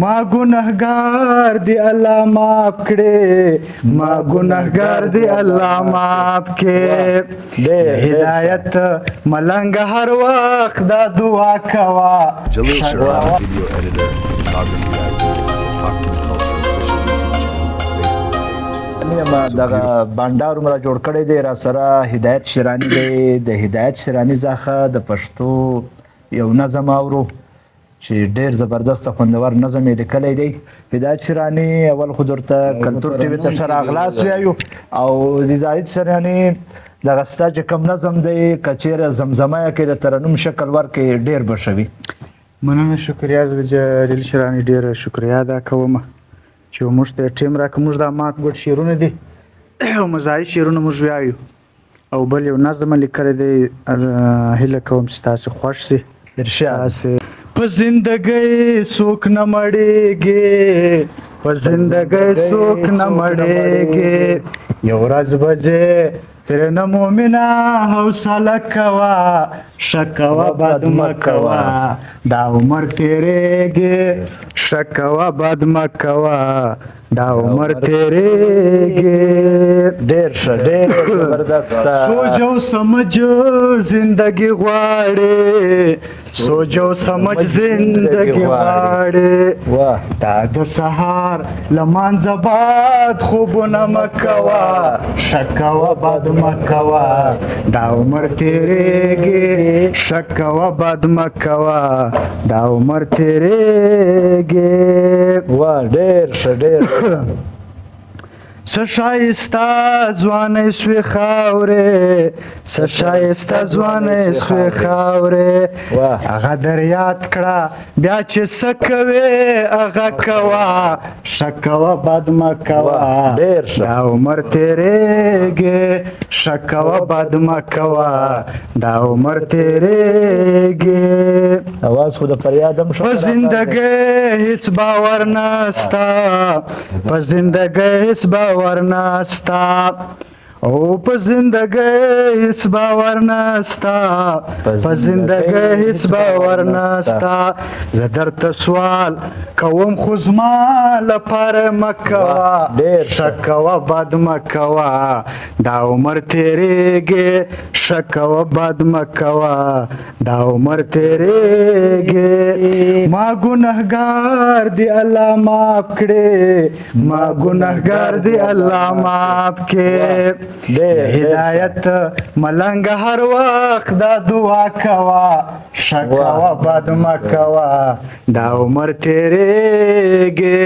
ما ګناهګار دی الله معاف کړي ما ګناهګار دی الله معاف کړي هدایت ملنګ هر وخت دا دعا کوا Jalil Sharani, video editor, photography director, Talking Culture official ما دغه بانډار مره جوړ کړی دی را سره هدایت شیرانی دی د هدایت شیرانی څخه د پښتو یو نظم اورو چې ډیر زبردست خوندور نظم یې لیکلی دی هدایت شیرانی اول خو درته کلتور ټي وي ته ښه راغلاست وایو او د هدایت شیرانی دغه ستا چې کوم نظم دی که چیرې زمزمه یې کې د ترنم شکل ورکړې ډیر به ښه وي. مننه شکریا جلیل شیرانی ډیره شکریا ادا کوم چې موږ ته ټیم راکړه. موږ دا مات ګډ شعرونه دي او مزاحي شعرونه موږ وایو او بل یو نظم لیکلی دی هیله کوم چې تاسې خوښ سي. تاسې په زندګۍ څوک نه مړېږي په زندګۍ څوک نه مړېږي یو ورځ به ځې ترېنه مومنه حوصله کوه شک کوه بد مه کوه دا عمر تېرېږي شک کوه بد مه کوه دا عمر تېرېږي. ډیر ښه ډیر زبردسته سوچ او سمجھ زندگی غواړي سوچ او سمجھ زندگی غواړي دا د سهار لمانځه بعد خوبونه مه کوه شک کوه بد مه کوه دا عمر تېرېږي شک کوه بد مه کوه دا عمر تېرېږي. ډیر ښه ډیر څه ښایسته ځوانۍ سوې خاورې څه ښایسته ځوانۍ سوې خاورې هغه در یاد کړه بیا چې څه کوې هغه کوه ښه کوه بد مه کوه دا عمر تېرېږي ښه کوه بد مه کوه دا عمر تېرېږي. اواز خو د فریاد هم په زندګۍ هېڅ باور نسته په زندګۍ هېڅ باور نسته او په زندګۍ هېڅ باور نسته په زندګۍ هېڅ باور نسته زه درته سوال کوم خو زما لپاره مه کوه ښه کوه بد مه کوه دا عمر تېرېږي ښه کوه بد مه کوه دا عمر تېرېږي. ما ګناهګار دی الله معاف کړي ما ګناهګار دی الله معاف کړي هدایت ملنګ هر وخت دا دعا کوه ښه کوه بد مه کوه دا عمر تېرېږي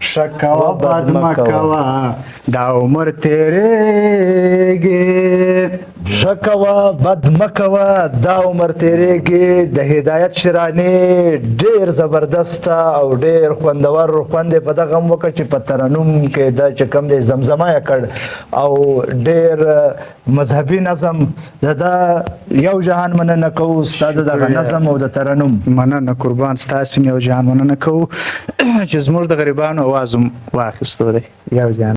ښه کوه بد مه کوه دا عمر تېرېږي. ښه کوه بد مه کوه دا عمر تېرېږي د هدایت شیرانی ډیر زبردسته او ډیر خوندور خوند یې په دغه هم وکړه چې په ترنم کې دا چې کوم دی زمزمه یې کړ او ډیر مذهبي نظم دا یو جهان مننه کوو ستا د دغه نظم او د ترنم. مننه قربان ستاسې هم یو جهان مننه کوو چې زموږ د غریبانو اواز هم واخیستو دی یو جهان.